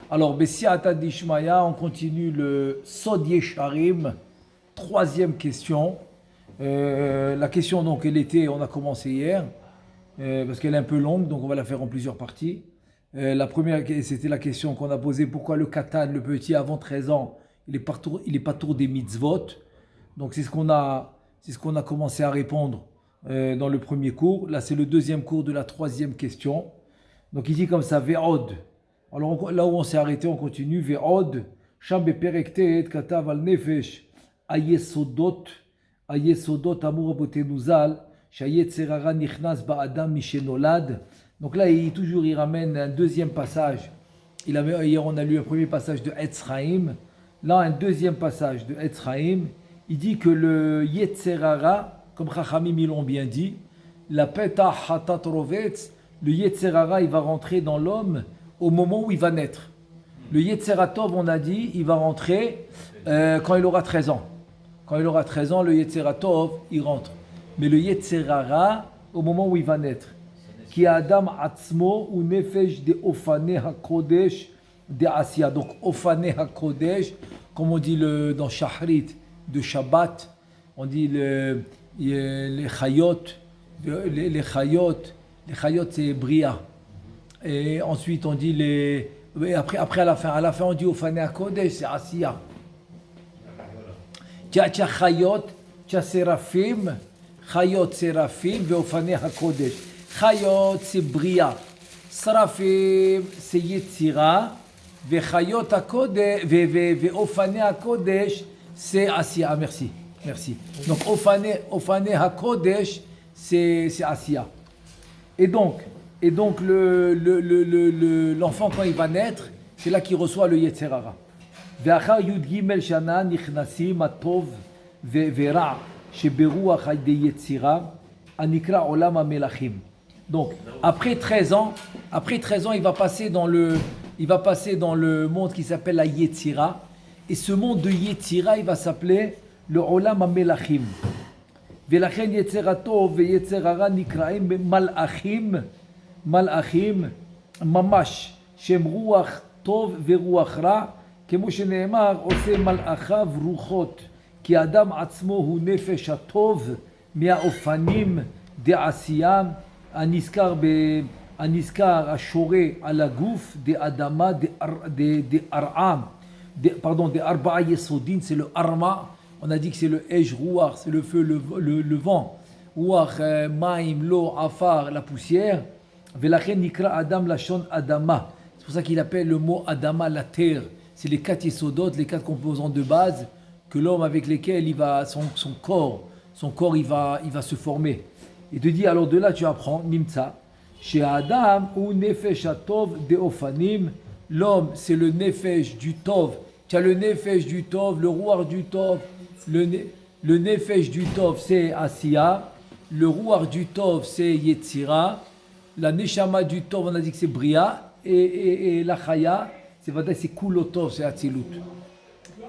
Alors, Bessiata Dishmaya, on continue le Sod Yesharim, troisième question. La question, donc, elle était, on a commencé hier, parce qu'elle est un peu longue, donc on va la faire en plusieurs parties. La première, c'était la question qu'on a posée, pourquoi le Katan, le petit, avant 13 ans, il est pas tour des mitzvot. Donc, c'est ce qu'on a commencé à répondre dans le premier cours. Là, c'est le deuxième cours de la troisième question. Donc, il dit comme ça, Ve'od. Alors là où on s'est arrêté, on continue. Ve'od, Sham beperektet katav al nefesh ayesodot amur abotenu zal shayetzerara nichnas ba'adam mishenolad. Donc là, il ramène un deuxième passage. Hier, on a lu un premier passage de Etz Chaim. Là, un deuxième passage de Etz Chaim. Il dit que le Yetzerara, comme Chachamim ils l'ont bien dit, la Petah Hatat Rovetz, le Yetzerara, il va rentrer dans l'homme au moment où il va naître. Le Yetzeratov, on a dit, il va rentrer quand il aura 13 ans. Quand il aura 13 ans, le Yetzeratov, il rentre. Mais le Yetzerara, au moment où il va naître. Ki Adam Atzmo ou Nefesh de Ofane HaKodesh de Asiya. Donc, Ofane HaKodesh, comme on dit dans Shahrit de Shabbat, on dit les Chayot, les Chayot c'est Bria. Et ensuite on dit et après à la fin on dit Ofane HaKodesh, c'est Asiya. Tia Chayot, tia Seraphim, Chayot Seraphim, ve Ofane HaKodesh. Chayot c'est Bria, Seraphim c'est Yetzira, ve Chayot HaKodesh, ve Ofane HaKodesh c'est Asiya. Merci. Donc Ofane HaKodesh c'est Asiya. Et donc l'enfant quand il va naître, c'est là qu'il reçoit le Yetzerara. Ve'achar yud gimel shana nichnasim atov ve'ra sheberuach de Yetzira anikra olam hamelachim. Donc après 13 ans, il va passer dans le monde qui s'appelle la Yetzira, et ce monde de Yetzira, il va s'appeler le olam hamelachim. Ve'lachen Yetzeratov ve'Yetzerara nikraim מלאכים ממש שהם רוח טוב ורוח רע, כמו שנאמר עושה מלאכיו רוחות, כי האדם עצמו הוא נפש הטוב מהאופנים דעשייה, הנזכר השורה על הגוף דאדמה דארעם, דארבעה יסודין, c'est le arma, on a dit que c'est le Ej Ruach, c'est le feu, le vent, Ruach, Maim, l'eau, Afar, la poussière. C'est pour ça qu'il appelle le mot Adama la terre. C'est les 4 yesodot, les 4 composants de base que l'homme avec lesquels il va, son corps il va se former. Et te dit, alors de là tu apprends, Nimtza, chez Adam ou Nefesh Atov de Ofanim, l'homme c'est le Nefesh du Tov. Tu as le Nefesh du Tov, le Ruach du Tov, le Nefesh du Tov c'est Asiya, le Ruach du Tov c'est Yetzira. La Neshama du Tov, on a dit que c'est Bria, et la Chaya, c'est Kulotov, c'est Atzilut.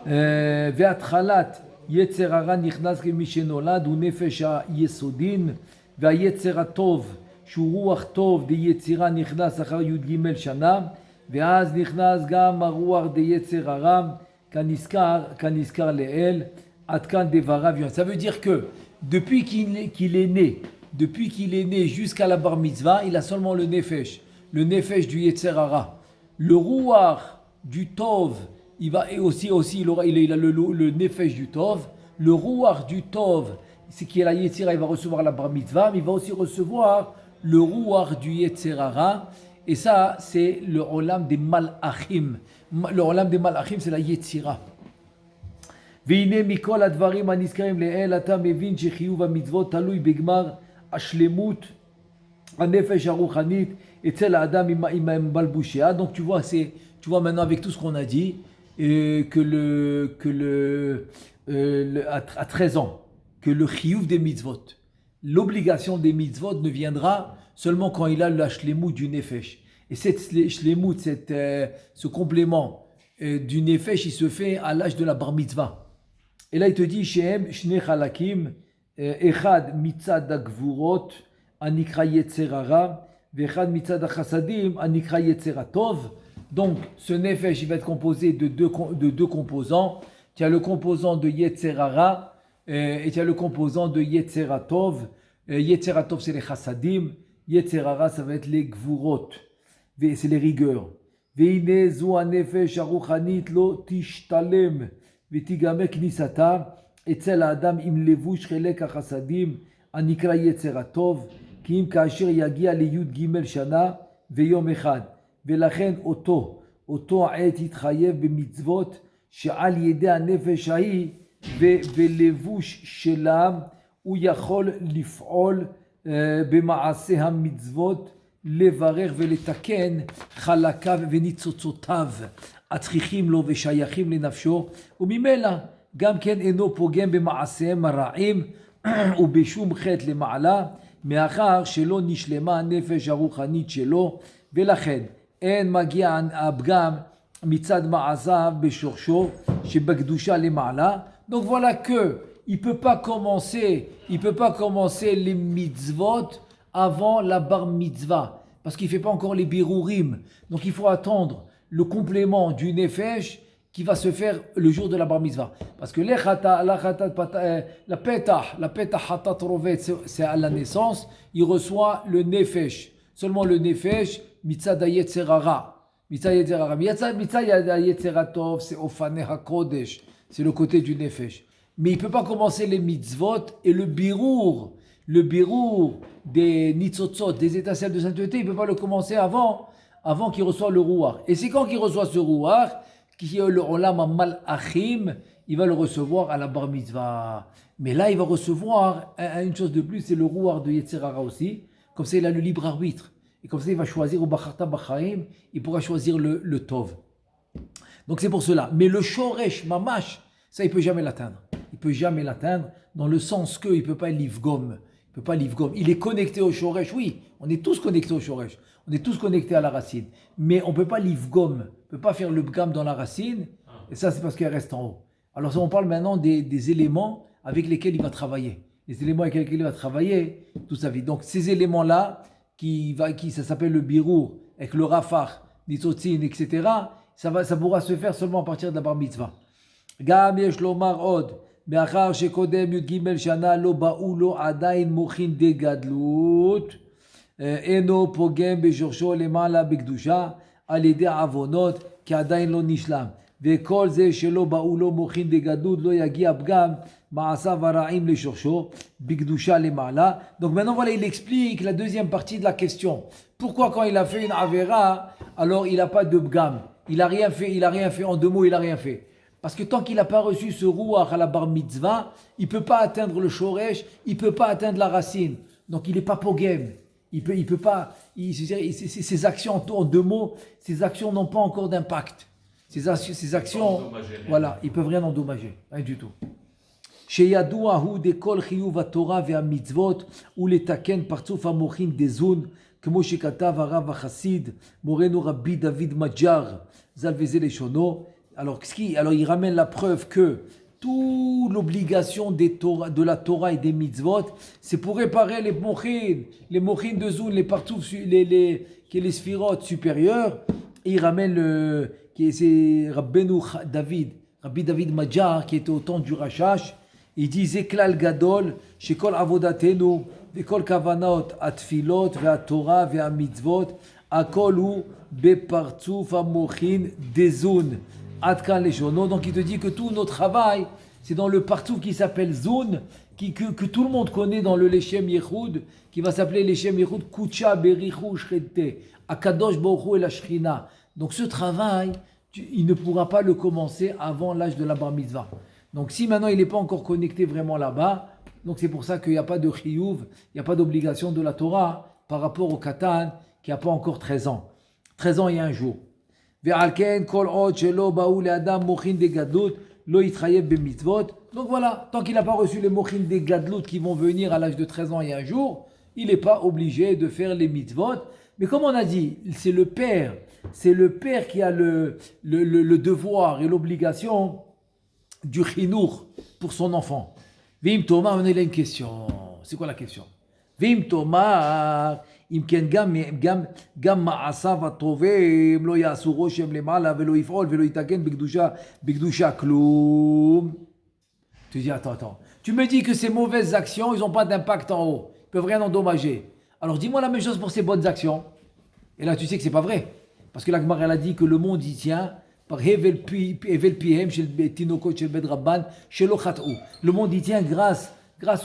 Ve'atchalat Yetzerara nichnas kemishenolad u nefesh ha'yesodin, ve'ayetzeratov shu ruach tov de Yetzira nichnas achar yud gimel shana, ve'az nichnas gam haruach de Yetzerara kaniskar le'el atkan devarav. Ça veut dire que depuis qu'il est né, jusqu'à la bar mitzvah, il a seulement le nefesh du Yetzerara. Le Ruach du Tov, il a le nefesh du Tov. Le Ruach du Tov, c'est qui est la Yetzira, il va recevoir la bar mitzvah, mais il va aussi recevoir le Ruach du Yetzerara. Et ça, c'est le Olam des Malachim. Le Olam des Malachim, c'est la Yetzira. והנה מכל הדברים הנזכרים לאל אתה מבין שחיוב המצוות תלוי בגמר השלמות הנפש הרוחנית אצל האדם עם בלבושיה. Donc tu vois maintenant avec tout ce qu'on a dit à 13 ans que le chiyuv des mitzvot, l'obligation des mitzvot ne viendra seulement quand il a la shlemut du nefesh. Et cette shlemut, ce complément du nefesh, il se fait à l'âge de la bar mitzvah. Et là il te dit Shehem Shne Chalakim Echad Mitzad Agvurot Anikra Yetzerara Vechad Mitzad Achasadim Anikra Yetzeratov. Donc, ce nefesh, il va être composé de deux composants. Tu as le composant de Yetzerara et tu as le composant de Yetzeratov. Yetzeratov, c'est les chassadim. Yetzerara, ça va être les gvurot. C'est les rigueurs. Veine zu hanefesh aruchanit lo tishtalem v'tigame knisata etzel adam im levush chelek hachassadim anikra Yetzeratov ki im kaasher yagia liyud gimel shana veyom echad. ולכן אותו עת יתחייב במצוות שעל ידי הנפש ההיא ולבוש שלה הוא יכול לפעול במעשה המצוות, לברך ולתקן חלקיו וניצוצותיו הצריכים לו ושייכים לנפשו, וממילא גם כן אינו פוגם במעשיהם הרעים ובשום חטא למעלה, מאחר שלא נשלמה הנפש הרוחנית שלו, ולכן אין מגיע הפגם מצד מעשיו בשורשו שבקדושה למעלה. Donc voilà que il peut pas commencer les mitzvot avant la bar mitzvah parce qu'il fait pas encore les birurim. Donc il faut attendre le complément du nefesh qui va se faire le jour de la bar mitzvah. Parce que la petah hatat rovet, c'est à la naissance, il reçoit le nefesh. Seulement le nefesh mitzad yetzerara. Mitzad yetzeratov, c'est ofane hakodesh. C'est le côté du nefesh. Mais il ne peut pas commencer les mitzvot et le birour des nitzotzot, des étincelles de sainteté, il ne peut pas le commencer avant qu'il reçoive le rouar. Et c'est quand qu'il reçoit ce rouar, qui est le olam malachim, il va le recevoir à la bar mitzvah. Mais là, il va recevoir une chose de plus, c'est le rouar de Yetzerara aussi. Comme ça, il a le libre arbitre. Et comme ça, il va choisir au Bacharta Bachaim, il pourra choisir le Tov. Donc c'est pour cela. Mais le Shoresh, Mamash, ça, il ne peut jamais l'atteindre. Il ne peut jamais l'atteindre dans le sens qu'il ne peut pas livgom. Il est connecté au Shoresh, oui. On est tous connectés au Shoresh. On est tous connectés à la racine. Mais on ne peut pas livgom. On ne peut pas faire le bgam dans la racine. Et ça, c'est parce qu'elle reste en haut. Alors on parle maintenant des éléments avec lesquels il va travailler. Les éléments avec lesquels il va travailler toute sa vie. Donc ces éléments-là, ça s'appelle le birour, avec le rafar, nitzotzin, etc., ça pourra se faire seulement à partir de la bar mitzvah. Gam yesh lomar od, מאחר שקודם י"ג שנה לא באו לו עדיין מוחין דגדלות, אינו פוגם בשורשו למעלה בקדושה על ידי עוונות, כי עדיין לא נשלם. וכל זה שלא באו לו מוחין דגדלות לא יגיע פגם מעשיו הרעים לשורשו בקדושה למעלה. Donc maintenant voilà, il explique la deuxième partie de la question. Pourquoi quand il a fait une avéra, alors il n'a pas de pgam? Il n'a rien fait, en deux mots, il n'a rien fait. Parce que tant qu'il n'a pas reçu ce rouach à la bar mitzvah, il ne peut pas atteindre le shoresh, il ne peut pas atteindre la racine. Donc il n'est pas pogem. Il peut pas. Ses actions, en deux mots, ses actions n'ont pas encore d'impact. Ces actions, voilà, ils ne peuvent rien endommager. Rien du tout. שידוע הוא דכל חיוב התורה והמצוות ולתקן פרצוף המוחין דזון, כמו שכתב הרב החסיד, מורנו רבי דוד מג'ר, ז"ל וזה לשונו. Alors il ramène la preuve que toute l'obligation de la Torah et des mitzvot, c'est pour réparer les mochin de Zoun, les partoufs, les sphirotes supérieures. Et il ramène c'est Rabbi David Majar, qui était au temps du Rashash. Il dit Zeklal Gadol, Shekol Avodatenu, Vekol Kavanot, Atfilot, Ve'atorah, Ve'amitzvot, Akol hu Bepartzuf Amochin Dezun. Adkan Leshono. Donc il te dit que tout notre travail, c'est dans le partout qui s'appelle Zoun, que tout le monde connaît dans le Leshem Yehoud, qui va s'appeler Leshem Yehoud Kucha Berichu Shrete, Akadosh Baruch Hu et la Shrina. Donc ce travail, il ne pourra pas le commencer avant l'âge de la Bar Mitzvah. Donc si maintenant il n'est pas encore connecté vraiment là-bas, donc c'est pour ça qu'il n'y a pas de chiyuv, il n'y a pas d'obligation de la Torah par rapport au Katan qui n'a pas encore 13 ans. 13 ans et un jour. Donc voilà, tant qu'il n'a pas reçu les mochin des gadlut qui vont venir à l'âge de 13 ans et un jour, il n'est pas obligé de faire les mitzvot. Mais comme on a dit, c'est le père qui a le devoir et l'obligation du chinour pour son enfant. Vim Tomar, on a une question. C'est quoi la question? Vim Tomar, אם כן גם מעשיו הטובים לא יעשו רושם למעלה ולא יפעול ולא יתקן בקדושה כלום. Tu dis, attends. Tu me dis que ces mauvaises actions, ils n'ont pas d'impact en haut. Ils peuvent rien endommager. Alors dis-moi la même chose pour ces bonnes actions. Et là, tu sais que c'est pas vrai. Parce que la Gemara, elle a dit que le monde y tient par Hevel Pihem, chez le Tinokot, chez le Bedrabban, chez l'Ochat'ou. Le monde y tient grâce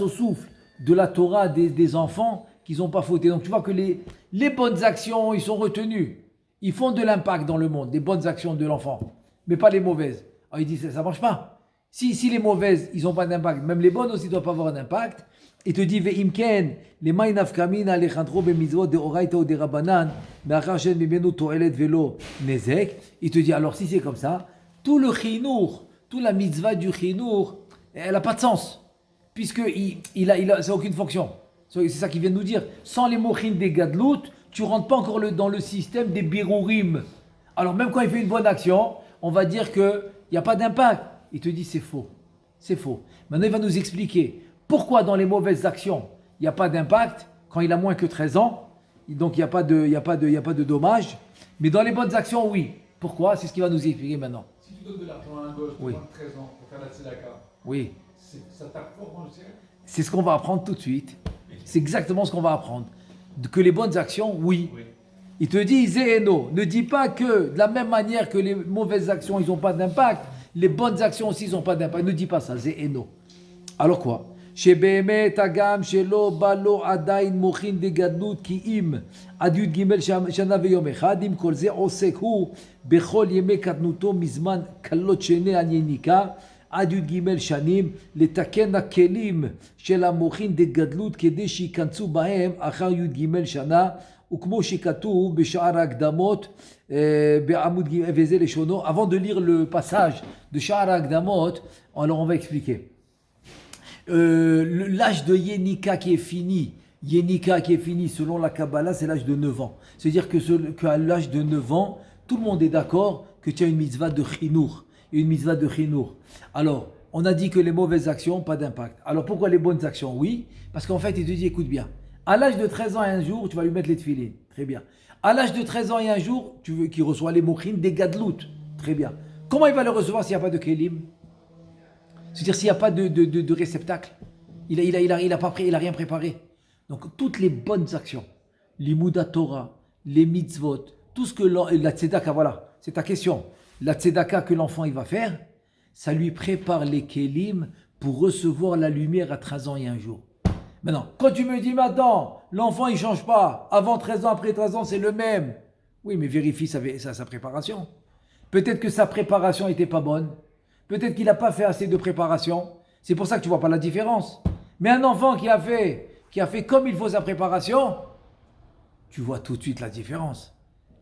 au souffle de la Torah des enfants qui n'ont pas fauté. Donc tu vois que les bonnes actions, ils sont retenus. Ils font de l'impact dans le monde, des bonnes actions de l'enfant, mais pas les mauvaises. Alors il dit, ça ne marche pas. Si les mauvaises, ils n'ont pas d'impact, même les bonnes aussi ne doivent pas avoir d'impact. Il te dit, Ve'imken, les ma'inaf kamina, les chantro bemizvot de oraita ou de rabanan, me'achashen mimenu to'elet velo nezek. Il te dit, alors si c'est comme ça, tout le chinour, toute la mitzvah du chinour, elle n'a pas de sens, puisque ça n'a aucune fonction. C'est ça qu'il vient de nous dire. Sans les mochin des gadlout, tu ne rentres pas encore dans le système des birourim. Alors même quand il fait une bonne action, on va dire qu'il n'y a pas d'impact. Il te dit c'est faux. C'est faux. Maintenant il va nous expliquer pourquoi dans les mauvaises actions, il n'y a pas d'impact quand il a moins que 13 ans. Donc il n'y a pas de dommage. Mais dans les bonnes actions, oui. Pourquoi? C'est ce qu'il va nous expliquer maintenant. Si tu donnes de l'argent à un gosse de moins de 13 ans pour faire la tzedaka, oui. Ça tape fort dans le ciel? C'est ce qu'on va apprendre tout de suite. C'est exactement ce qu'on va apprendre. Que les bonnes actions, oui. Il te dit, Zéhéno, ne dis pas que de la même manière que les mauvaises actions, ils n'ont pas d'impact, les bonnes actions aussi, ils n'ont pas d'impact. Ne dis pas ça, Zéhéno. Alors quoi? שבאמת הגם שלא בא לו עדיין מוחין דגדלות כי אם עד י"ג שנה ויום אחד, עם כל זה עוסק הוא בכל ימי קטנותו מזמן קלות שני על יניקה עד י"ג שנים לתקן הכלים של המוחין דגדלות כדי שיכנסו בהם אחר י"ג שנה, וכמו שכתוב בשאר ההקדמות בעמוד ג' וזה לשונו. Avant de lire le passage de שאר ההקדמות, alors on va expliquer. L'âge de Yenika qui est fini, selon la Kabbalah, c'est l'âge de 9 ans. C'est-à-dire qu'à l'âge de 9 ans, tout le monde est d'accord que tu as une mitzvah de chinour. Alors, on a dit que les mauvaises actions, pas d'impact. Alors pourquoi les bonnes actions? Oui, parce qu'en fait, il te dit, écoute bien, à l'âge de 13 ans et un jour, tu vas lui mettre les tefilines. Très bien. À l'âge de 13 ans et un jour, tu veux qu'il reçoive les mochines des gadlout. Très bien. Comment il va le recevoir s'il n'y a pas de kelim? C'est-à-dire s'il n'y a pas de réceptacle, il a rien préparé. Donc toutes les bonnes actions, l'imouda Torah, les mitzvot, tout ce que la tzedaka, voilà, c'est ta question. La tzedaka que l'enfant il va faire, ça lui prépare les kelim pour recevoir la lumière à 13 ans et un jour. Maintenant, quand tu me dis maintenant, l'enfant il ne change pas, avant 13 ans, après 13 ans, c'est le même. Oui, mais vérifie sa préparation. Peut-être que sa préparation n'était pas bonne. Peut-être qu'il n'a pas fait assez de préparation. C'est pour ça que tu ne vois pas la différence. Mais un enfant qui a fait comme il faut sa préparation, tu vois tout de suite la différence.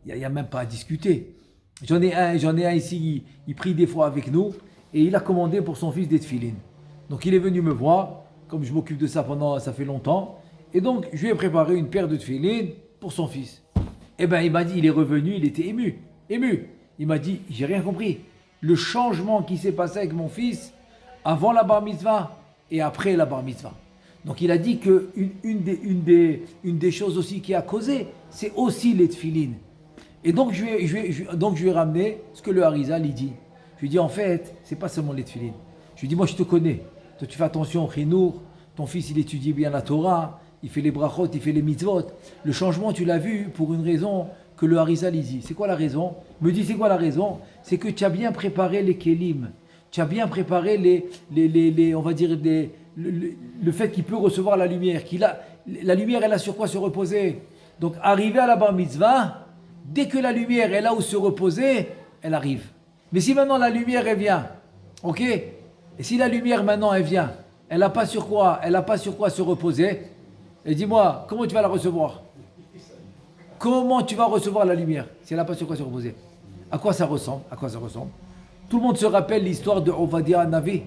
Il n'y a même pas à discuter. J'en ai un ici, il prie des fois avec nous et il a commandé pour son fils des tefilines. Donc il est venu me voir, comme je m'occupe de ça ça fait longtemps. Et donc je lui ai préparé une paire de tefilines pour son fils. Eh bien il m'a dit, il est revenu, il était ému. Il m'a dit, j'ai rien compris. Le changement qui s'est passé avec mon fils avant la bar mitzvah et après la bar mitzvah. Donc il a dit que une des choses aussi qui a causé, c'est aussi les tefilines. Et donc je lui ai ramené ce que le Harizal il dit. Je lui ai dit en fait, c'est pas seulement les tefilines. Je lui ai dit moi je te connais. Toi tu fais attention au chinour, ton fils il étudie bien la Torah, il fait les brachot, il fait les mitzvot. Le changement tu l'as vu pour une raison que le Harizal il dit. C'est quoi la raison? Me dit c'est quoi la raison? C'est que tu as bien préparé les kelim, tu as bien préparé on va dire le fait qu'il peut recevoir la lumière, la lumière elle a sur quoi se reposer. Donc arrivé à la bar mitzvah, dès que la lumière est là où se reposer, elle arrive. Mais si maintenant la lumière elle vient, ok? Et si la lumière maintenant elle vient, elle n'a pas sur quoi se reposer, et dis-moi, comment tu vas la recevoir? Comment tu vas recevoir la lumière si elle n'a pas sur quoi se reposer? À quoi ça ressemble? Tout le monde se rappelle l'histoire de Ovadia Hanavi.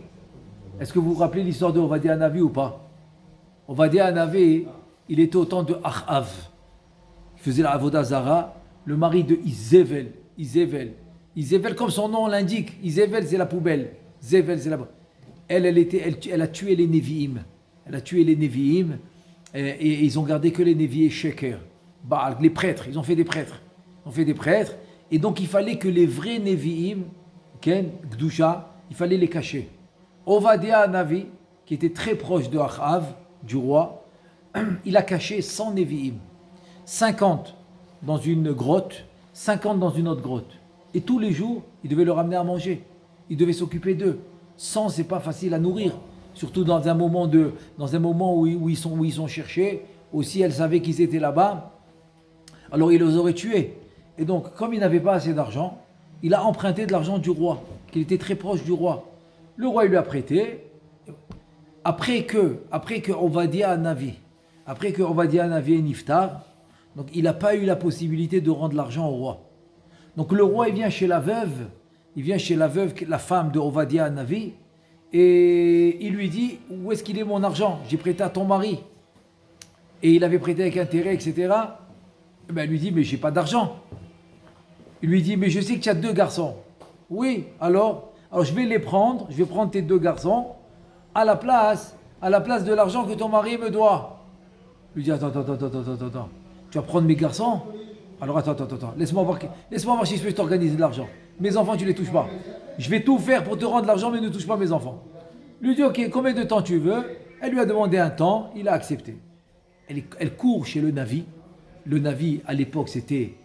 Est-ce que vous vous rappelez l'histoire de Ovadia Hanavi ou pas? Ovadia Hanavi, il était au temps de Achav. Il faisait la Avodah Zara, le mari de Izével. Izével, comme son nom l'indique. Izével, c'est la poubelle. Zével, c'est la poubelle. Elle a tué les Nevi'im. Et ils ont gardé que les Nevi'im Sheker. Baal, les prêtres, ils ont fait des prêtres. Ils ont fait des prêtres. Et donc il fallait que les vrais Nevi'im, Ken, Gdusha, il fallait les cacher. Ovadia Navi, qui était très proche de Achav, du roi, il a caché 100 Nevi'im. 50 dans une grotte, 50 dans une autre grotte. Et tous les jours, il devait leur amener à manger. Il devait s'occuper d'eux. 100, c'est pas facile à nourrir. Surtout dans un moment, où ils sont cherchés. Aussi, elle savait qu'ils étaient là-bas. Alors, il les aurait tués. Et donc, comme il n'avait pas assez d'argent, il a emprunté de l'argent du roi, qu'il était très proche du roi. Le roi, il lui a prêté. Après que Ovadia Navi est niftar, donc il n'a pas eu la possibilité de rendre l'argent au roi. Donc le roi, il vient chez la veuve, la femme de Ovadia Navi, et il lui dit, où est-ce qu'il est mon argent? J'ai prêté à ton mari. Et il avait prêté avec intérêt, etc. Et ben, elle lui dit, mais j'ai pas d'argent. Il lui dit, mais je sais que tu as 2 garçons. Oui, alors je vais prendre tes 2 garçons à la place de l'argent que ton mari me doit. Il lui dit, attends. Tu vas prendre mes garçons? Alors attends. Laisse-moi voir si je peux t'organiser de l'argent. Mes enfants, tu les touches pas. Je vais tout faire pour te rendre l'argent, mais ne touche pas mes enfants. Il lui dit, ok, combien de temps tu veux? Elle lui a demandé un temps, il a accepté. Elle court chez le Navi. Le Navi, à l'époque, c'était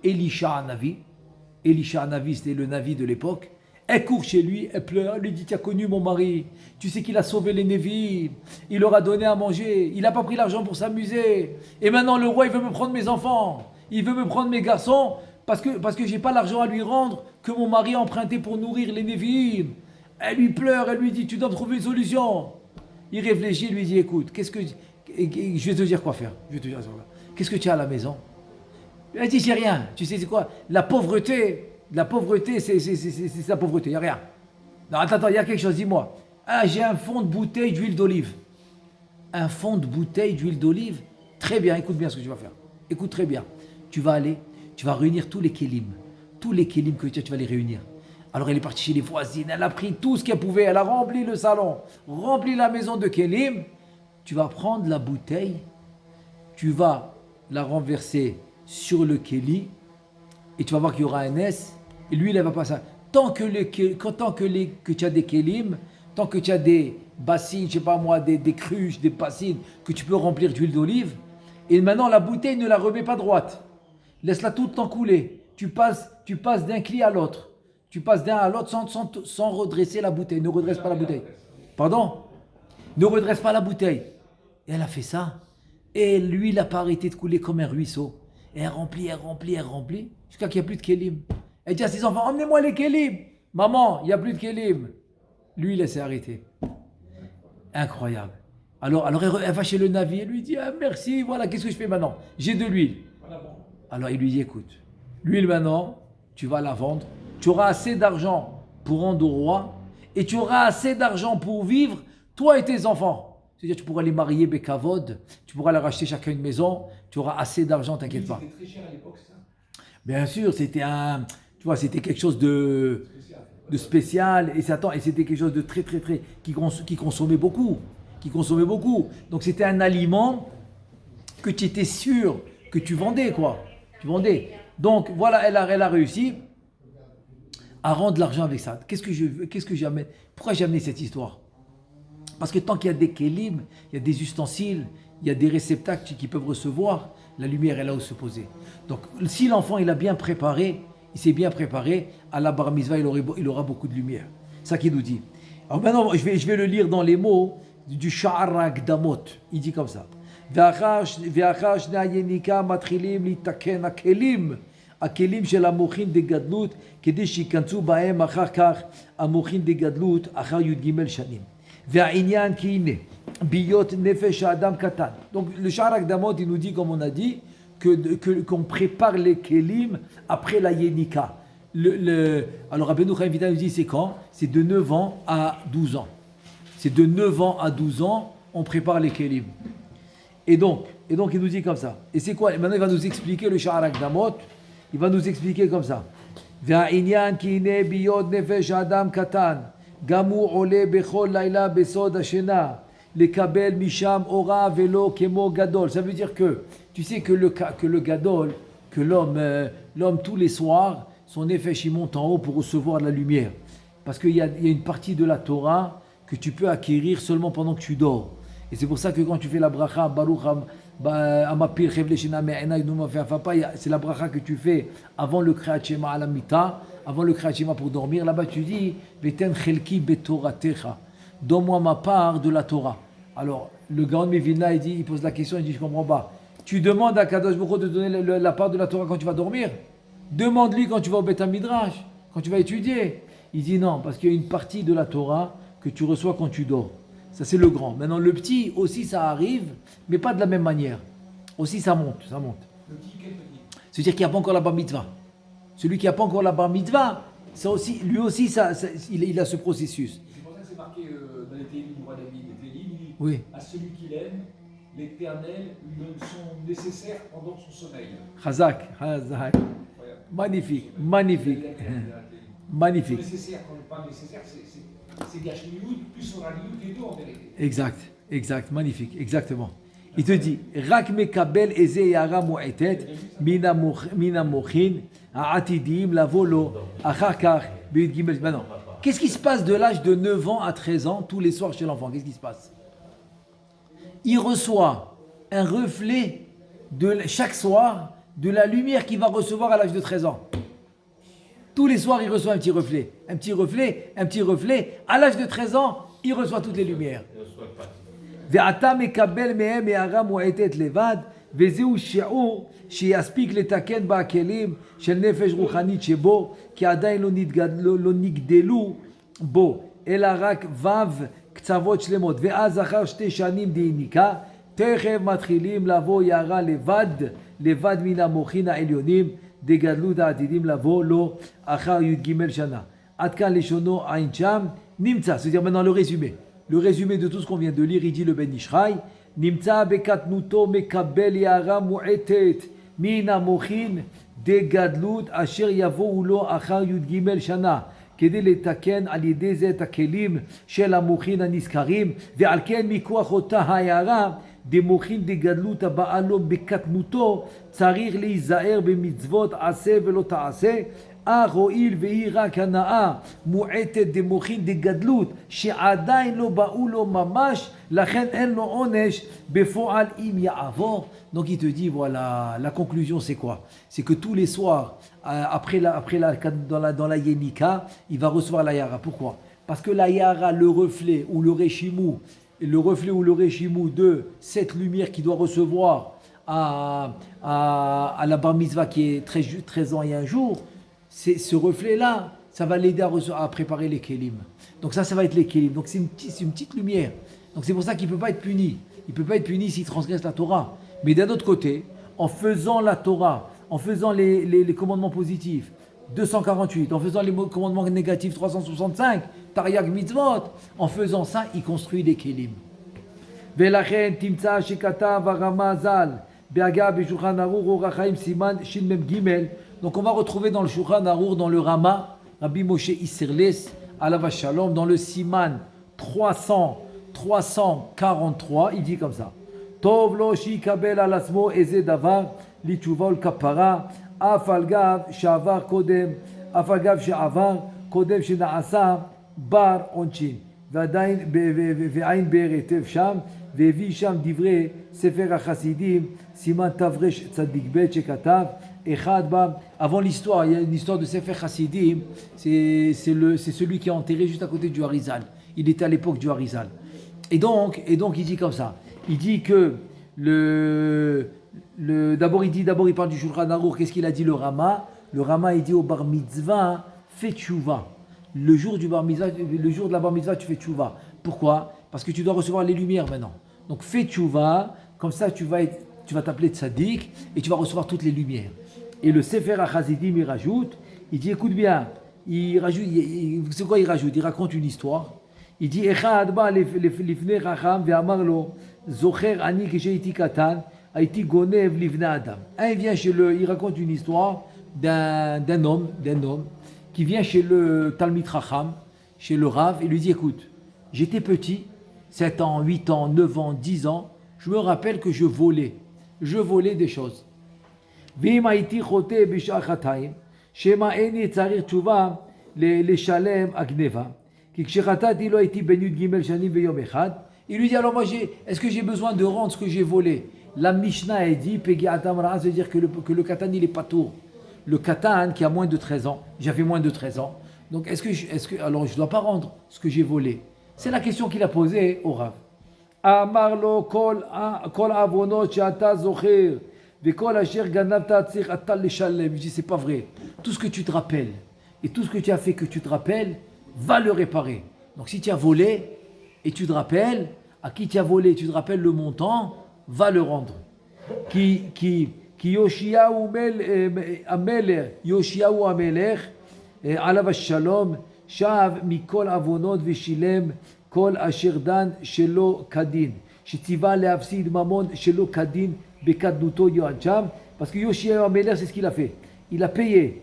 Elisha Navi. Elisha Navi, c'était le Navi de l'époque. Elle court chez lui, elle pleure, elle lui dit, tu as connu mon mari, tu sais qu'il a sauvé les Nevi, il leur a donné à manger, il n'a pas pris l'argent pour s'amuser, et maintenant le roi il veut me prendre mes enfants, il veut me prendre mes garçons, parce que je n'ai pas l'argent à lui rendre, que mon mari a emprunté pour nourrir les Nevi. Elle lui pleure, elle lui dit, tu dois me trouver une solution. Il réfléchit, il lui dit, écoute, je vais te dire quoi faire, qu'est-ce que tu as à la maison? Elle dit, j'ai rien, tu sais c'est quoi, la pauvreté, c'est la pauvreté, il n'y a rien. Non, attends, il y a quelque chose, dis-moi. Ah, j'ai un fond de bouteille d'huile d'olive. Un fond de bouteille d'huile d'olive? Très bien, écoute bien ce que tu vas faire. Écoute très bien. Tu vas réunir tous les kélim. Tous les kélim que tu vas les réunir. Alors elle est partie chez les voisines, elle a pris tout ce qu'elle pouvait, elle a rempli le salon, rempli la maison de kélim. Tu vas prendre la bouteille, tu vas la renverser sur le kéli, et tu vas voir qu'il y aura un S, et lui, il ne va pas ça. Tant que tu as des kélim, tant que tu as des bassines, je sais pas moi, des cruches, des bassines, que tu peux remplir d'huile d'olive, et maintenant la bouteille, ne la remets pas droite. Laisse-la tout le temps couler. Tu passes d'un cli à l'autre. Tu passes d'un à l'autre sans redresser la bouteille. Ne redresse pas la bouteille. Pardon? Ne redresse pas la bouteille. Et elle a fait ça. Et l'huile n'a pas arrêté de couler comme un ruisseau. Et elle remplit, jusqu'à qu'il n'y a plus de kélim. Elle dit à ses enfants, emmenez-moi les kélim. Maman, il n'y a plus de kélim. L'huile, elle s'est arrêtée. Incroyable. Alors elle va chez le Navi, elle lui dit, ah, merci, voilà, qu'est-ce que je fais maintenant? J'ai de l'huile. Alors il lui dit, écoute, l'huile maintenant, tu vas la vendre. Tu auras assez d'argent pour rendre au roi. Et tu auras assez d'argent pour vivre, toi et tes enfants. C'est-à-dire, tu pourras les marier, Bekavod, tu pourras leur acheter chacun une maison, tu auras assez d'argent, t'inquiète pas. C'était très cher à l'époque, ça? Bien sûr, c'était quelque chose de spécial, et c'était quelque chose de très, très, très, qui consommait beaucoup. Donc, c'était un aliment que tu étais sûr que tu vendais, quoi. Tu vendais. Donc, voilà, elle a réussi à rendre de l'argent avec ça. Pourquoi j'ai amené cette histoire? Parce que tant qu'il y a des kélim, il y a des ustensiles, il y a des réceptacles qui peuvent recevoir, la lumière est là où se poser. Donc si l'enfant il s'est bien préparé, à la bar mitzvah il aura beaucoup de lumière. C'est ça qu'il nous dit. Alors maintenant je vais le lire dans les mots du Sha'ar Akdamot. Il dit comme ça. הכלים של המוחין דגדלות כדי שיכנסו בהם אחר כך המוחין דגדלות אחר י"ג שנים. והעניין כי הנה ביות נפש האדם קטן. Donc le Sha'ar Akdamot il nous dit comme on a dit qu'on prépare les kelim après la Yenika. Alors Rabbeinu Chaim Vital nous dit c'est quand? C'est de 9 ans à 12 ans. C'est de 9 ans à 12 ans on prépare les kelim. Et donc il nous dit comme ça. Et c'est quoi? Maintenant il va nous expliquer le Sha'ar Akdamot. Il va nous expliquer comme ça. והעניין כי הנה ביות נפש האדם קטן, גם הוא עולה בכל לילה בסוד השינה, les kabel misham ora velo kemo gadol. Ça veut dire que tu sais que le gadol, que l'homme tous les soirs, son nefesh il monte en haut pour recevoir la lumière. Parce qu'il y a une partie de la Torah que tu peux acquérir seulement pendant que tu dors. Et c'est pour ça que quand tu fais la bracha, Baruch Amapir Chevleshina Me'ena Iduma Fe'afapa, c'est la bracha que tu fais avant le Kriyat Shema à la mita, avant le Kriyat Shema pour dormir. Là-bas tu dis Veten Chelki Betoratecha, donne-moi ma part de la Torah. Alors le Gaon Mevina il pose la question, il dit je comprends pas. Tu demandes à Kadosh Baruch Hu de donner la part de la Torah quand tu vas dormir? Demande-lui quand tu vas au Beth Midrash, quand tu vas étudier. Il dit non, parce qu'il y a une partie de la Torah que tu reçois quand tu dors. Ça, c'est le grand. Maintenant, le petit, aussi, ça arrive, mais pas de la même manière. Aussi, ça monte, ça monte. Le petit, quel petit? C'est-à-dire qu'il n'y a pas encore la bar mitzvah. Celui qui n'a pas encore la bar mitzvah, ça aussi, lui aussi, il a ce processus. C'est pour ça que c'est marqué dans les Télim du roi David. Les Télim, il dit Oui. à celui qu'il aime, l'Éternel lui donne son nécessaire pendant son sommeil. Chazak. Incroyable. Magnifique, magnifique. Son Magnifique. nécessaire, quand on parle nécessaire, c'est Gashmiyoud plus Oralioud, les deux en vérité. Exact, magnifique, exactement. Il te dit, Rak mekabel eze yara mu'etet mina mochin a'atidim lavolo achakar b'yud gimel. Maintenant, qu'est-ce qui se passe de l'âge de 9 ans à 13 ans tous les soirs chez l'enfant? Qu'est-ce qui se passe? Il reçoit un reflet chaque soir de la lumière qu'il va recevoir à l'âge de 13 ans. Tous les soirs, il reçoit un petit reflet. À l'âge de 13 ans, il reçoit toutes les lumières. ואתה מקבל מהם הערה מועטת לבד, וזהו שיעור שיספיק לתקן בה הכלים של נפש רוחנית שבו, כי עדיין לא נגדלו בו, אלא רק ו' קצוות שלמות. ואז אחר 2 שנים דיניקה, תכף מתחילים לבוא הערה לבד מן המוחין העליונים, דגדלות העתידים לבוא לו אחר י"ג שנה. עד כאן לשונו עין שם, נמצא. C'est-à-dire maintenant le résumé. Le résumé de tout ce qu'on vient de lire, il dit le Ben Ishraï, Nimtza bekatnuto mekabel yara mu'etet min amochin de gadlut asher yavou lo achar yud gimel shana כדי לתקן על ידי זה את הכלים של המוחין הנזכרים ועל כן מכוח אותה הערה דמוחין דגדלות הבאה לו בקטנותו צריך להיזהר במצוות עשה ולא תעשה אך הואיל והיא רק הנאה מועטת דמוחין דגדלות שעדיין לא באו לו ממש לכן אין לו עונש בפועל אם יעבור. Donc il te dit voilà la conclusion c'est quoi? C'est que tous les soirs dans la Yenika il va recevoir la Yara. Pourquoi? Parce que la Yara, le reflet ou le Reshimou de cette lumière qu'il doit recevoir à la Bar Mitzvah qui est 13 ans et un jour, c'est ce reflet-là, ça va l'aider à préparer les Kélim. Donc ça va être les Kélim. Donc c'est une petite lumière. Donc c'est pour ça qu'il ne peut pas être puni. Il ne peut pas être puni s'il transgresse la Torah. Mais d'un autre côté, en faisant la Torah, en faisant les commandements positifs, 248, en faisant les commandements négatifs, 365, Tariag Mitzvot, en faisant ça, il construit les Kélim. ולכן תמצא שכתב הרמה ז"ל בהגה בשולחן ערוך אור החיים סימן שמ"ג. Donc on va retrouver dans le Shulchan Arour, dans le Rama, Rabbi Moshe Isserles, Alav Shalom, dans le Siman 343, il dit comme ça. Tov lo shikabel al asmo eze davar litchuva ol kapara af al gav she'avar kodem she'na'asa bar onchin ועין באר היטב שם והביא שם דברי ספר החסידים סימן תר"ש צדיק ב' שכתב אחד בה avant l'histoire, il y a une histoire de Sefer Hasidim, c'est celui qui est enterré juste à côté du Harizal. Il était à l'époque du Harizal. Et donc il dit comme ça. Il dit que d'abord il parle du Shulchan Arour. Qu'est-ce qu'il a dit le Rama? Le Rama il dit au Bar Mitzvah fais tchouva. Le jour de la Bar Mitzvah, tu fais tchouva. Pourquoi? Parce que tu dois recevoir les lumières maintenant. Donc fais tchouva, comme ça tu vas t'appeler Tzadik et tu vas recevoir toutes les lumières. Et le Sefer HaChasidim il rajoute, il dit écoute bien, c'est quoi il rajoute? Il raconte une histoire. Il dit Echad ba lifnei Chacham ve'amar lo zocher ani כשהייתי קטן הייתי גונב לבני אדם. Il raconte une histoire d'un homme qui vient chez le Talmid Chacham, chez le Rav, et lui dit écoute, j'étais petit 7 ans, 8 ans, 9 ans, 10 ans, je me rappelle que je volais. Je volais des choses. ואם הייתי חוטא בשעה חטאים, שמא איני צריך תשובה לשלם הגניבה. כי כשחטאתי לא הייתי בן י"ג שנים ויום אחד. Il lui dit alors moi, est-ce que j'ai besoin de rendre ce que j'ai volé? La Mishnah a dit, Pegi Atamra, ça veut dire que le katan il est pas tour. Le katan qui a moins de 13 ans, j'avais moins de 13 ans. Donc alors je dois pas rendre ce que j'ai volé? C'est la question qu'il a posée au Rav. Amar lo kol avonot she'ata zocher vekol asher ganavta tzich ata leshalem. Je dis c'est pas vrai. Tout ce que tu te rappelles et tout ce que tu as fait que tu te rappelles, va le réparer. Donc si tu as volé et tu te rappelles, à qui tu as volé et tu te rappelles le montant, va le rendre. Ki Yoshiyahu Amelech alav shalom shav mikol avonot veshilem kol asher dan shelo kadin shetiva leafsid mamon shelo kadin bekadnuto yoancham. Parce que Yoshiyahu Amelech, c'est ce qu'il a fait. Il a payé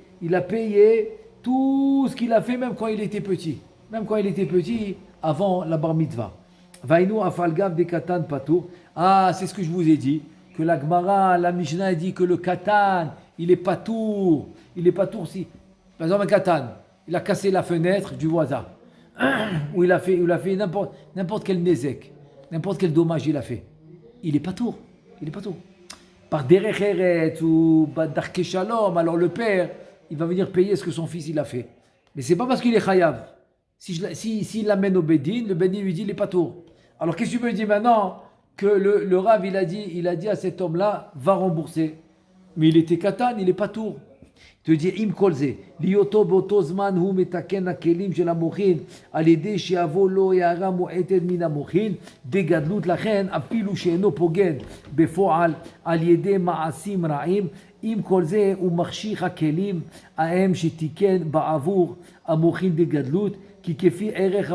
tout ce qu'il a fait même quand il était petit. Même quand il était petit, avant la bar mitzvah. Vainu afalgav de katan patou. Ah, c'est ce que je vous ai dit. Que la Gemara, la Mishnah a dit que le katan, il est patour. Il est patour si. Par exemple, un katan, il a cassé la fenêtre du voisin. Ou il a fait n'importe quel nezek, n'importe quel dommage il a fait. Il est patour. Il est patour. Par derech eret ou darke shalom, alors le père, il va venir payer ce que son fils il a fait. Mais c'est pas parce qu'il est chayav. S'il l'amène au Bedin, le Bedin lui dit il est patour. Alors qu'est-ce que tu me dis maintenant que le Rav il a dit à cet homme-là va rembourser. Mais il était katan, il est patour. Il te dit im kolze lioto boto zman hu metaken hakelim shel hamochin al yedei she'avo lo yara mu'etet min hamochin begadlut lachen afilu she'eno pogen befo'al al yedei ma'asim ra'im im kolze u machshich hakelim ahem shetiken ba'avur hamochin begadlut כי כפי ערך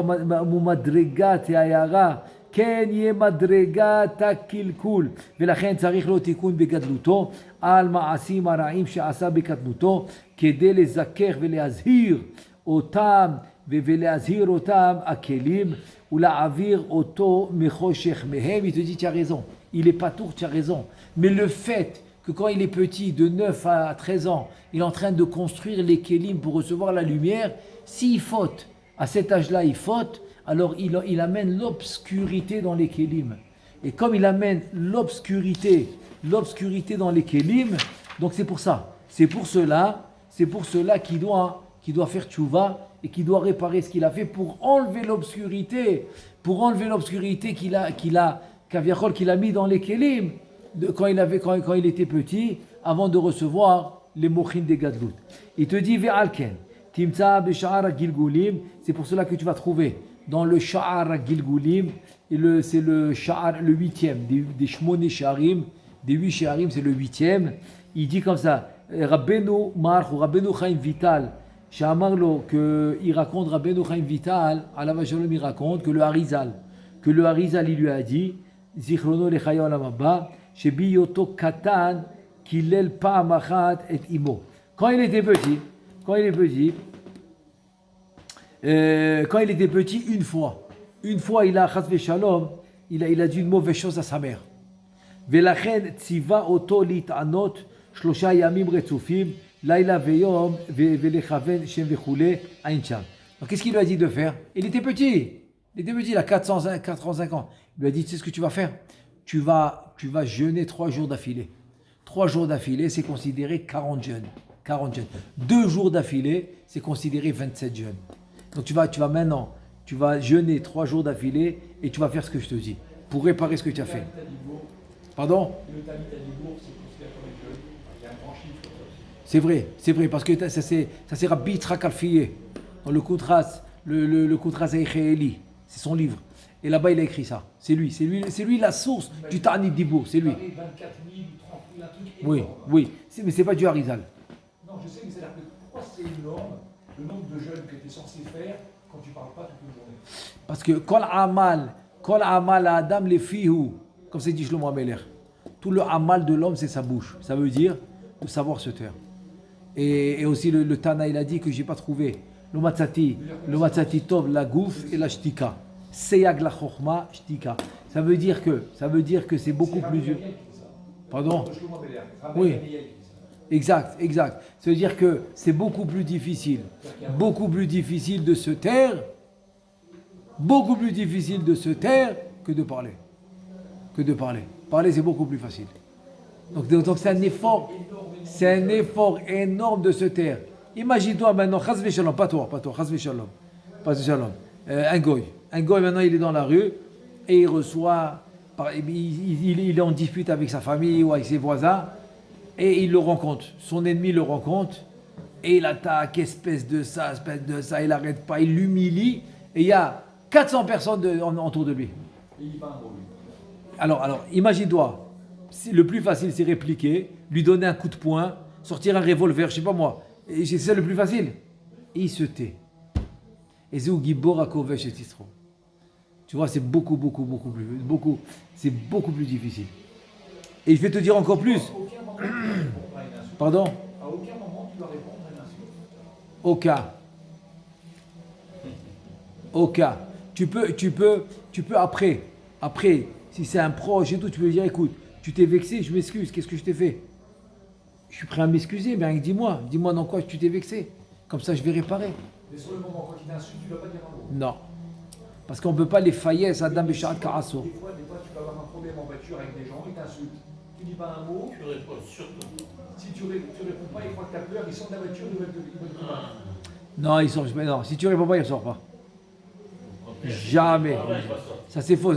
ומדרגת העיירה, כן יהיה מדרגת הקלקול, ולכן צריך לו תיקון בגדלותו על מעשים הרעים שעשה בקטנותו, כדי לזכך ולהזהיר אותם ולהזהיר אותם הכלים, ולהעביר אותו מחושך מהם. Il te dit, tu as raison, il est pas tour, tu as raison. Mais le fait que quand il est petit, de 9 à 13 ans, il est en train de construire les kelim pour recevoir la lumière, s'il faute, à cet âge-là, il faute, alors il amène l'obscurité dans les kélim. Et comme il amène l'obscurité dans les kélim, donc c'est pour ça. C'est pour cela qu'il doit faire tchouva et qu'il doit réparer ce qu'il a fait pour enlever l'obscurité qu'il a mis dans les kélim quand il était petit, avant de recevoir les mochin des gadlout. Il te dit ve'alken. C'est pour cela que tu vas trouver dans le Sha'ar Gilgulim, c'est le Sha'ar, le 8e des Shmone Sha'arim, des 8 Sha'arim, c'est le 8e. Il dit comme ça, Rabbeinu March ou Rabbeinu Chaim Vital, Sha'amarlo, il raconte Rabbeinu Chaim Vital, Alav Shalom, il raconte que le Harizal, il lui a dit, Zichrono Lechaya Olam Haba, Shebi Yoto Katan, Kilel Pa'amachat et Imo. Quand il était petit, une fois il a chas shalom, il a dit une mauvaise chose à sa mère. Velachen tziva oto litanot shlosha yamim retzufim laila veyom velechaven shem vechule aincham. Donc qu'est-ce qu'il lui a dit de faire? Il était petit, il a 405 ans. Il lui a dit, tu sais ce que tu vas faire? Tu vas jeûner 3 jours d'affilée. 3 jours d'affilée, c'est considéré 40 jeûnes. 2 jours d'affilée, c'est considéré 27 jeûnes. Donc tu vas jeûner 3 jours d'affilée et tu vas faire ce que je te dis pour réparer ce que tu as fait. Pardon? C'est vrai, parce que ça c'est Rabbi Yitzhak Alfieh dans le Koutras, le Koutras Eicheeli, c'est son livre. Et là-bas il a écrit ça. C'est lui la source du Ta'anit Dibour, c'est lui. 24 000, 30 000, un truc. Oui, mais c'est pas du Harizal. Non, je sais, mais c'est-à-dire que pourquoi c'est énorme le nombre de jeûnes que tu es censé faire quand tu ne parles pas toute une journée? Parce que Kol Amal Adam le Fihu, comme c'est dit Shlomo Ameler, tout le Amal de l'homme c'est sa bouche. Ça veut dire de savoir se taire. Et aussi le Tana il a dit que j'ai pas trouvé le Matzati Tov, la gouf et la shtika. Seyag la chokma shtika. Ça veut dire que c'est beaucoup plus dur. Pardon? Oui. Exact. Ça veut dire que c'est beaucoup plus difficile de se taire, que de parler. Parler, c'est beaucoup plus facile. Donc c'est un effort énorme de se taire. Imagine-toi maintenant, chas v'shalom, pas toi, chas v'shalom, un goy maintenant il est dans la rue et il reçoit, il est en dispute avec sa famille ou avec ses voisins et il le rencontre, son ennemi le rencontre et il attaque, espèce de ça, il n'arrête pas, il l'humilie et il y a 400 personnes autour de lui. Alors imagine-toi, le plus facile c'est répliquer, lui donner un coup de poing, sortir un revolver, je sais pas moi, et c'est le plus facile. Et il se tait. Et c'est où Gibor Akovesh et Tistro. Tu vois, c'est beaucoup plus difficile. Et je vais te dire encore plus. Pardon? À aucun moment tu vas répondre à une insulte. Aucun. Tu peux après, si c'est un proche et tout, tu peux dire, écoute, tu t'es vexé, je m'excuse, qu'est-ce que je t'ai fait? Je suis prêt à m'excuser, mais dis-moi dans quoi tu t'es vexé. Comme ça, je vais réparer. Mais sur le moment, quand il t'insulte, tu ne dois pas dire un mot. Non. Parce qu'on ne peut pas les failler, ça dame Béchat Karasso. Des fois, tu peux avoir un problème en voiture avec des gens, ils t'insultent. Tu ne dis pas un mot. Tu réponds surtout. Si tu réponds pas, ils croient que tu as peur, ils sortent de la voiture, ils veulent te battre. Non, non, si tu réponds pas, il ne sort pas. Jamais. Ça c'est faux.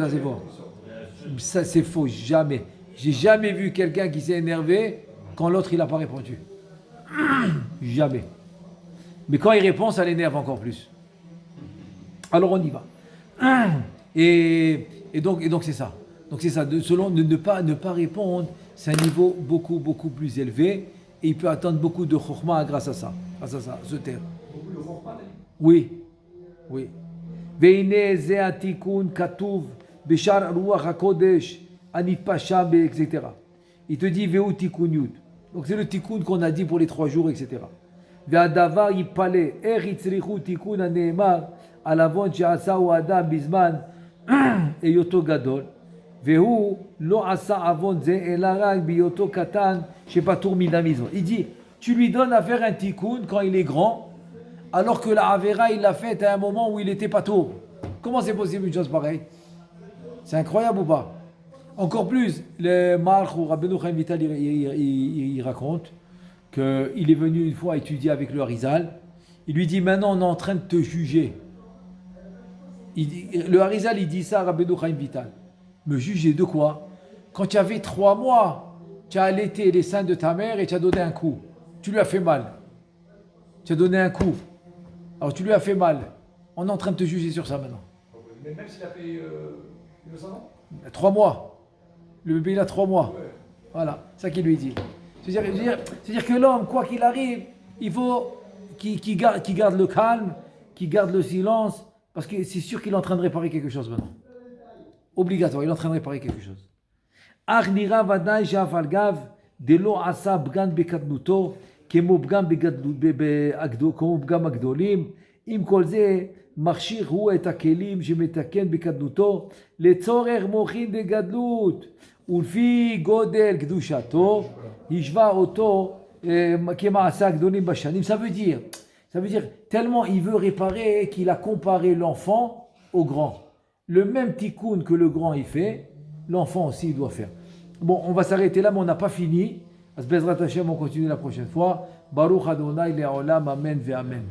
Ça c'est faux, jamais. J'ai jamais vu quelqu'un qui s'est énervé quand l'autre il n'a pas répondu. Jamais. Mais quand il répond, ça l'énerve encore plus. Alors on y va. Et donc c'est ça. Selon ne pas répondre, c'est un niveau beaucoup plus élevé et il peut attendre beaucoup de chokhma grâce à ça, ce terme. Beaucoup de chokhma, Oui. Veine ze atikun katuv beshar ruach hakodesh anitpasha etc. Il te dit veu tikun yud. Donc c'est le tikkun qu'on a dit pour les 3 jours, etc. Ve'adavar yipale eritzrichu tikkun aneemar alavon she'asa ou adam bizman eyoto gadol vehu lo asa avon ze elarak biyoto katan shepatur minamizon. Il dit, tu lui donnes à faire un tikkun quand il est grand, alors que la Avera, il l'a fait à un moment où il n'était pas tour. Comment c'est possible une chose pareille? C'est incroyable ou pas? Encore plus, le March ou Rabbeinu Chaim Vital, il raconte qu'il est venu une fois étudier avec le Harizal. Il lui dit, maintenant on est en train de te juger. Le Harizal, il dit ça à Rabbeinu Chaim Vital. Me juger de quoi? Quand tu avais 3 mois, tu as allaité les seins de ta mère et tu as donné un coup. Tu lui as fait mal. Tu as donné un coup. Alors tu lui as fait mal. On est en train de te juger sur ça maintenant. Mais même s'il a fait 900 ans? 3 mois. Le bébé il a 3 mois. Ouais. Voilà, c'est ça qu'il lui dit. C'est-à-dire que l'homme, quoi qu'il arrive, il faut qu'il garde le calme, qu'il garde le silence, parce que c'est sûr qu'il est en train de réparer quelque chose maintenant. Obligatoire, il est en train de réparer quelque chose. Arnira vadai j'avalgav delo asa bgan bekadnuto כמו פגם הגדולים, עם כל זה מכשיר הוא את הכלים שמתקן בקדנותו לצורך מוחין דגדלות ולפי גודל קדושתו השווה אותו כמעשה הגדולים בשנים. Ça veut dire tellement il veut réparer qu'il a comparé l'enfant au grand. Le même tikkun que le grand il fait, l'enfant aussi il doit faire. Bon, on va s'arrêter là, mais on n'a pas fini. Bezrat Hashem, on continue la prochaine fois. Baruch Adonai le'olam, amen ve amen.